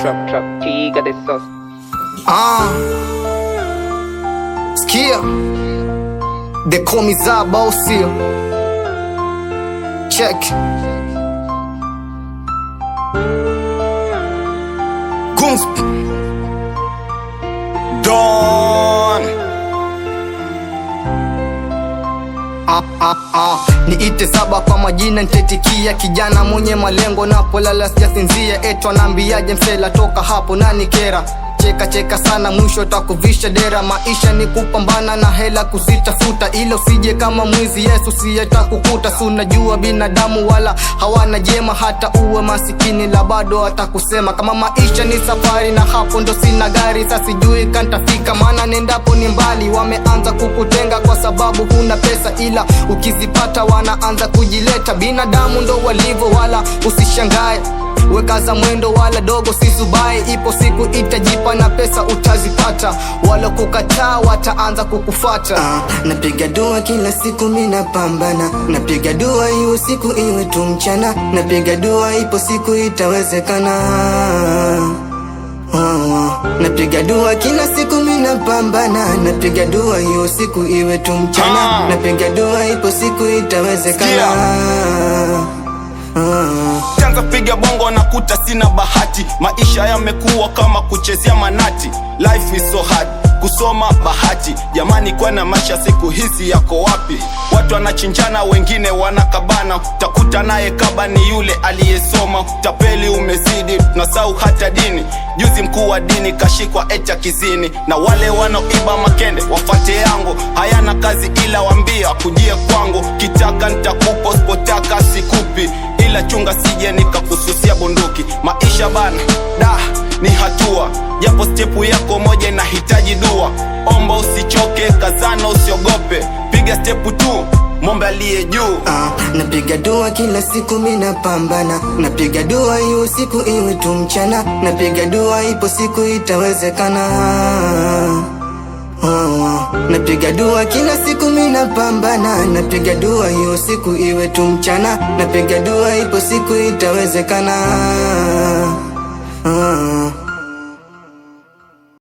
Trap T got the sauce. Skia, they call me Zabosia. Check. Goons Don. Niite Zaba kwa majina nitetikia, kijana mwenye malengo napolala sijasinzia. Etwa naambiaje msela toka hapo nani kera. Cheka cheka sana mwisho takuvisha dera. Maisha ni kupambana na hela kuzitafuta, ilo usije kama mwizi Yesu siyatakukuta. Sunajua binadamu wala hawana jema, hata uwe masikini la bado atakusema. Kama maisha ni safari na hapo ndo sina gari, sasa sijui kantafika maana nendapo ni mbali. Wameanza kukutenga kwa sababu huna pesa, ila ukizipata wanaanza kujileta. Binadamu ndo walivyo wala usishangae, wekaza mwendo wala dogo sisubai. Ipo siku itajipa na pesa utazipata, wala kukataa wataanza kukufata. Napiga dua kila siku mina pambana, napiga dua iwe siku iwe tu mchana, napiga dua ipo siku itawezekana. Napiga dua kila siku mina pambana, napiga dua iwe siku iwe tu mchana, napiga dua ipo siku itawezekana. Tanza piga bongo na kuta sina bahati, maisha yamekuwa kama kuchezea manati. Life is so hard, kusoma bahati. Jamani kwa na maisha siku hizi yako wapi? Watu wanachinjana wengine wanakabana, takuta naye kaba ni yule aliyesoma. Tapeli umezidi, tunasahau hata dini. Juzi mkuu wa dini kashikwa eti kizini, na wale wanaoiba makende wafate yangu. Hayana kazi ila wambia kujie kwangu, kitaka nitakupa usipotaka sikupi, ila chunga sije nikakususia bunduki. Maisha bana da ni hatua, japo stepu yako moja inahitaji dua. Omba usichoke, kazana usiogope, piga stepu tu mombe aliye juu. Napiga dua kila siku mina pambana, napiga dua iwe siku iwe tu mchana, napiga dua ipo siku itawezekana. Napiga dua kila siku mina pambana, napiga dua iwe siku iwe tu mchana, napiga dua ipo siku itawezekana.